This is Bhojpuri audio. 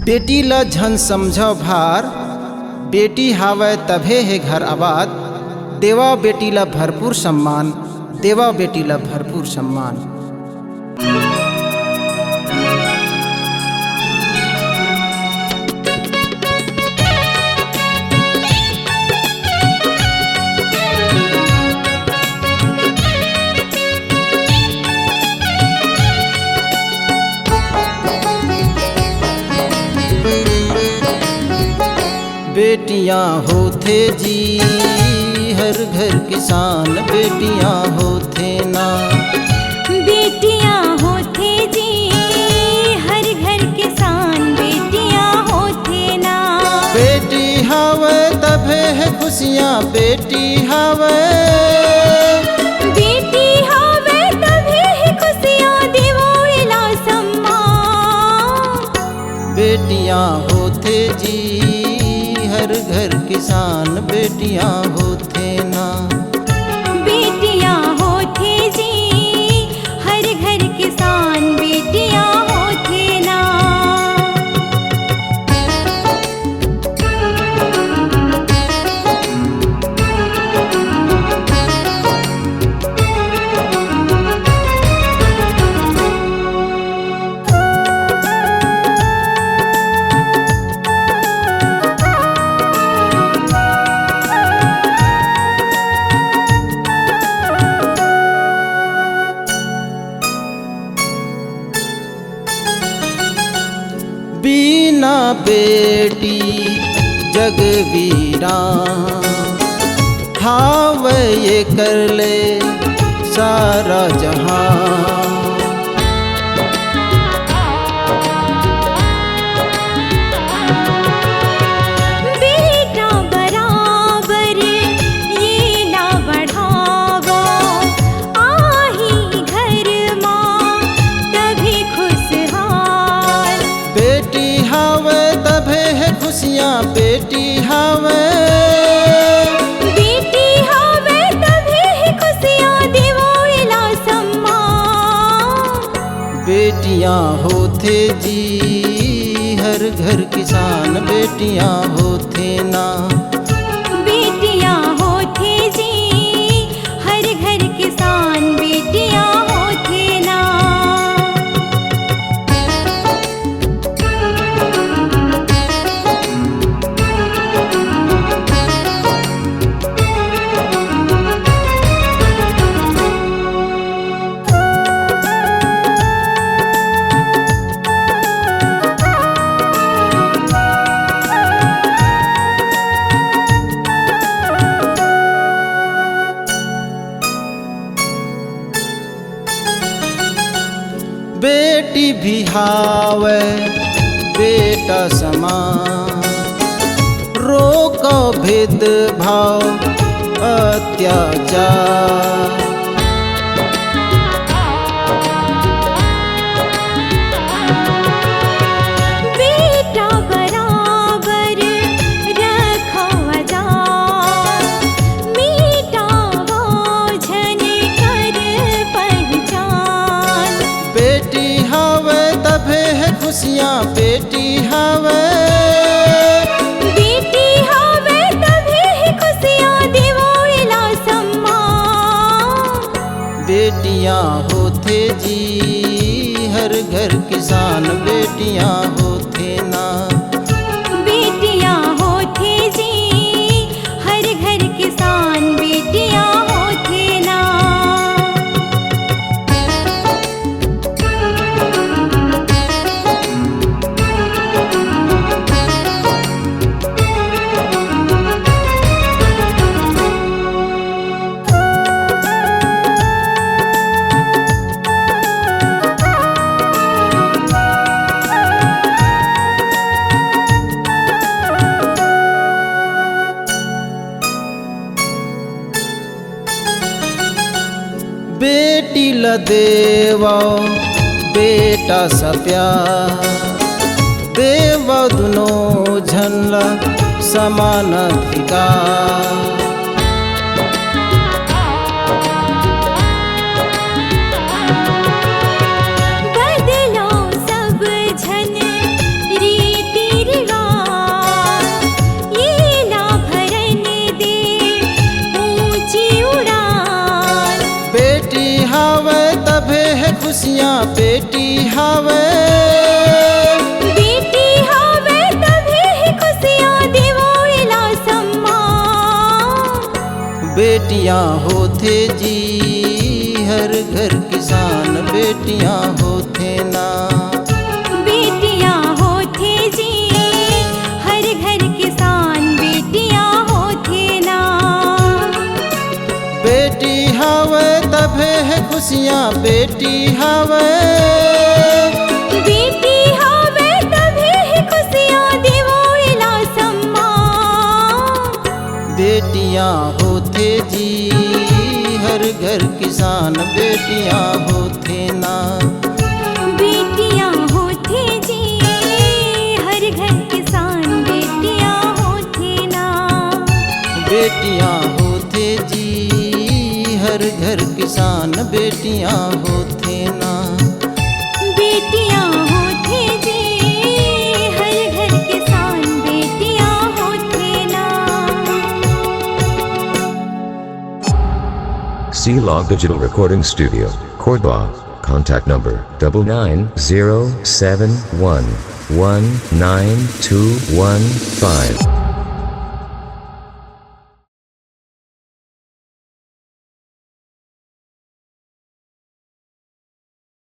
बेटी ल झन समझो भार, बेटी हावय तभे है घर आबाद। देवा बेटी ल भरपूर सम्मान, देवा बेटी ल भरपूर सम्मान। बेटियां होते जी हर घर किसान, बेटियां होते ना। बेटियां होते जी हर घर किसान, बेटियां होते ना। बेटी हावे तभे है खुशियाँ, बेटी हावे। बेटी हावे तभे है खुशियाँ, देवो इला सम्मान। बेटियां होते जी हर घर किसान, बेटियां होते ना। बेटियां होते जी हर घर किसान, बेटियां होते ना। बिना बेटी जग वीरा, हावे ये कर ले सारा जहां। बेटा बराबर ये ना बढ़ावो, आही घर माँ तभी खुशहाल। बेटी हावे तभे है खुशियाँ, बेटी हावे। बेटी हावे तभी है खुशियाँ, देवो इला सम्मान। बेटियां होते जी हर घर किसान, बेटियां होते ना। बेटियां होते जी हर घर किसान, बेटियां होते ना। बेटी भी हावे बेटा समान, रोको भेदभाव अत्याचार। बेटा बराबर रखो आजाद, मिटावो झन कर पहचान। बेटी हावे तभे है खुशियाँ, बेटी हावे। बेटी हावे तभी है खुशियाँ, देवो इला सम्मान। बेटियां होते जी हर घर किसान, बेटियां होते ना। बेटियां होते जी हर घर किसान, बेटियां होते ना। बेटी ल देवो बेटा सा प्यार, देवो दुनो झन ल समान अधिकार। बदलो सब झन रीति बेटियां होते जी हर घर किसान बेटियां होते ना। बेटियां होते जी हर घर किसान बेटियां होते ना। बेटी हावे तभे है खुशियाँ बेटी हावे। बेटी हावे तभे है खुशियाँ देवो इला सम्मान। बेटियां होते जी हर घर किसान बेटियां होते ना। बेटियां होते जी हर घर किसान बेटियां होते ना। बेटियां होते जी हर घर किसान बेटियां होते ना। बेटियां होते जी हर घर किसान बेटियां होते ना। C-Log Digital Recording Studio, Cordoba. Contact number 9907119215.